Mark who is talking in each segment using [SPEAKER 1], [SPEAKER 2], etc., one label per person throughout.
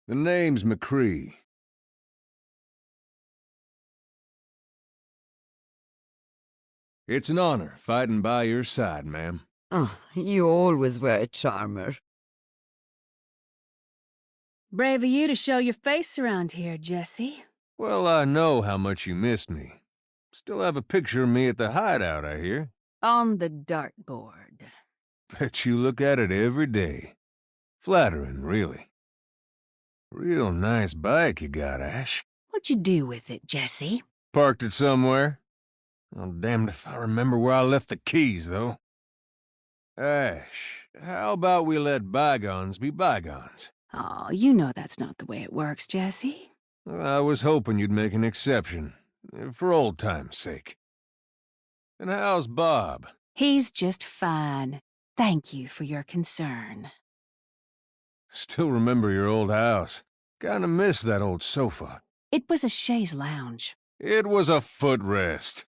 [SPEAKER 1] The name's McCree. It's an honor fighting by your side, ma'am.
[SPEAKER 2] Oh, you always were a charmer.
[SPEAKER 3] Brave of you to show your face around here, Jesse.
[SPEAKER 1] Well, I know how much you missed me. Still have a picture of me at the hideout, I hear.
[SPEAKER 3] On the dartboard.
[SPEAKER 1] Bet you look at it every day. Flattering, really. Real nice bike you got, Ash.
[SPEAKER 3] What'd you do with it, Jesse?
[SPEAKER 1] Parked it somewhere. I'm damned if I remember where I left the keys, though. Ash, how about we let bygones be bygones?
[SPEAKER 3] Oh, you know that's not the way it works, Jesse.
[SPEAKER 1] I was hoping you'd make an exception, for old time's sake. And how's Bob?
[SPEAKER 3] He's just fine. Thank you for your concern.
[SPEAKER 1] Still remember your old house. Kinda miss that old sofa.
[SPEAKER 3] It was a chaise lounge.
[SPEAKER 1] It was a footrest.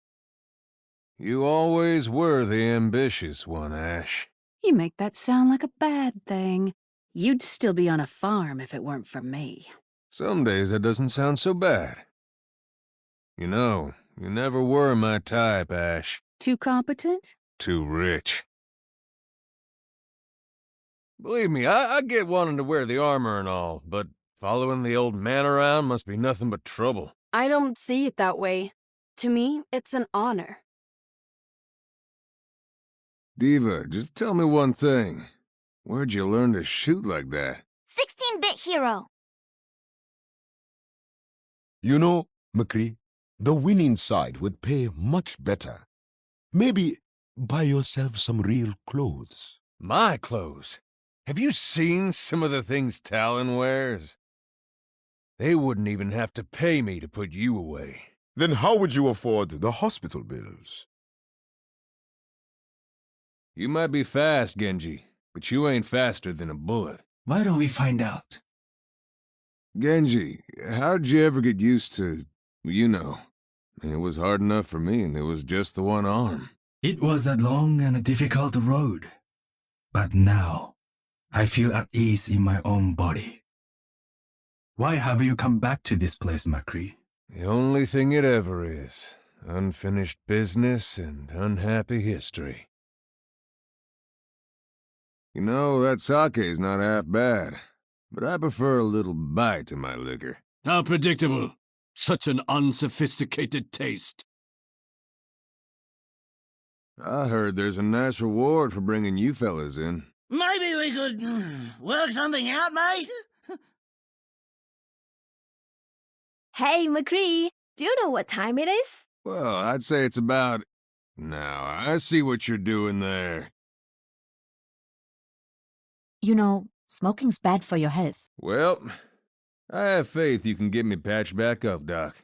[SPEAKER 1] You always were the ambitious one, Ash.
[SPEAKER 3] You make that sound like a bad thing. You'd still be on a farm if it weren't for me.
[SPEAKER 1] Some days that doesn't sound so bad. You know, you never were my type, Ash.
[SPEAKER 3] Too competent?
[SPEAKER 1] Too rich. Believe me, I get wanting to wear the armor and all, but following the old man around must be nothing but trouble.
[SPEAKER 4] I don't see it that way. To me, it's an honor.
[SPEAKER 1] Diva, just tell me one thing. Where'd you learn to shoot like that?
[SPEAKER 5] 16-bit hero.
[SPEAKER 6] You know, McCree, the winning side would pay much better. Maybe buy yourself some real clothes.
[SPEAKER 1] My clothes? Have you seen some of the things Talon wears? They wouldn't even have to pay me to put you away.
[SPEAKER 6] Then how would you afford the hospital bills?
[SPEAKER 1] You might be fast, Genji, but you ain't faster than a bullet.
[SPEAKER 7] Why don't we find out?
[SPEAKER 1] Genji, how'd you ever get used to, you know? It was hard enough for me, and it was just the one arm.
[SPEAKER 7] It was a long and a difficult road. But now, I feel at ease in my own body. Why have you come back to this place, McCree?
[SPEAKER 1] The only thing it ever is. Unfinished business and unhappy history. You know, that sake's not half bad, but I prefer a little bite to my liquor.
[SPEAKER 8] How predictable. Such an unsophisticated taste.
[SPEAKER 1] I heard there's a nice reward for bringing you fellas in.
[SPEAKER 9] Maybe we could work something out, mate?
[SPEAKER 5] Hey, McCree, do you know what time it is?
[SPEAKER 1] Well, I'd say it's about... Now, I see what you're doing there.
[SPEAKER 10] You know, smoking's bad for your health.
[SPEAKER 1] Well, I have faith you can get me patched back up, Doc.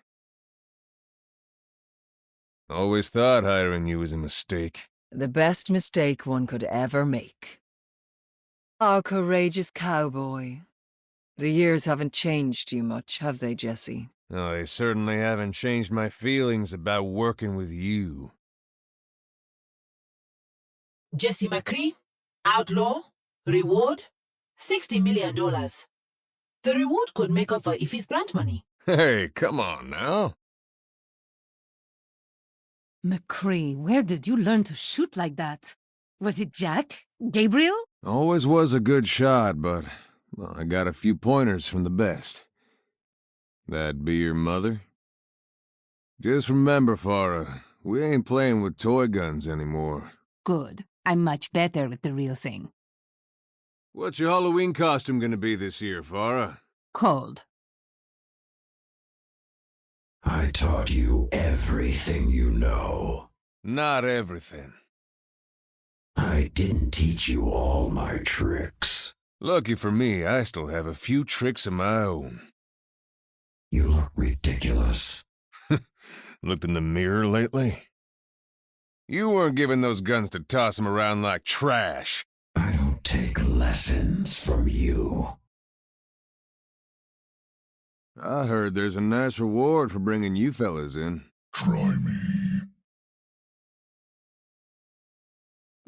[SPEAKER 1] Always thought hiring you was a mistake.
[SPEAKER 2] The best mistake one could ever make. Our courageous cowboy. The years haven't changed you much, have they, Jesse?
[SPEAKER 1] Oh, they certainly haven't changed my feelings about working with you.
[SPEAKER 11] Jesse McCree, outlaw, reward, $60 million. The reward could make up for Ify's grant money.
[SPEAKER 1] Hey, come on now.
[SPEAKER 10] McCree, where did you learn to shoot like that? Was it Jack? Gabriel?
[SPEAKER 1] Always was a good shot, but well, I got a few pointers from the best. That be your mother? Just remember, Farah, we ain't playing with toy guns anymore.
[SPEAKER 10] Good. I'm much better with the real thing.
[SPEAKER 1] What's your Halloween costume gonna be this year, Farah?
[SPEAKER 10] Cold.
[SPEAKER 12] I taught you everything you know.
[SPEAKER 1] Not everything.
[SPEAKER 12] I didn't teach you all my tricks.
[SPEAKER 1] Lucky for me, I still have a few tricks of my own.
[SPEAKER 12] You look ridiculous.
[SPEAKER 1] Looked in the mirror lately? You weren't giving those guns to toss them around like trash.
[SPEAKER 12] I don't take lessons from you.
[SPEAKER 1] I heard there's a nice reward for bringing you fellas in.
[SPEAKER 6] Try me.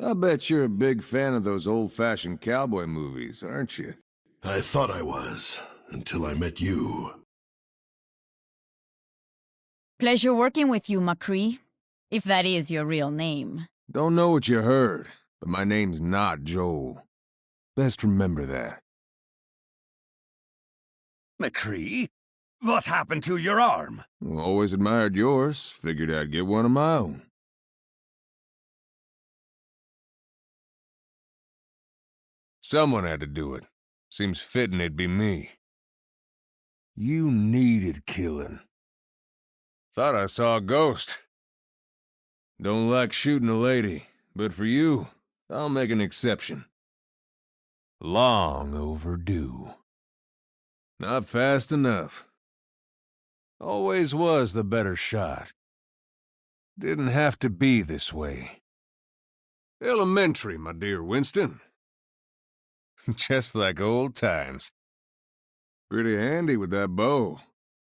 [SPEAKER 1] I bet you're a big fan of those old-fashioned cowboy movies, aren't you?
[SPEAKER 13] I thought I was,
[SPEAKER 6] until I met you.
[SPEAKER 13] Pleasure working with you, McCree. If that is your real name.
[SPEAKER 1] Don't know what you heard, but my name's not Joel. Best remember that.
[SPEAKER 9] McCree? What happened to your arm?
[SPEAKER 1] Always admired yours. Figured I'd get one of my own. Someone had to do it. Seems fitting it'd be me. You needed killing. Thought I saw a ghost. Don't like shooting a lady, but for you, I'll make an exception. Long overdue. Not fast enough. Always was the better shot. Didn't have to be this way. Elementary, my dear Winston. Just like old times. Pretty handy with that bow.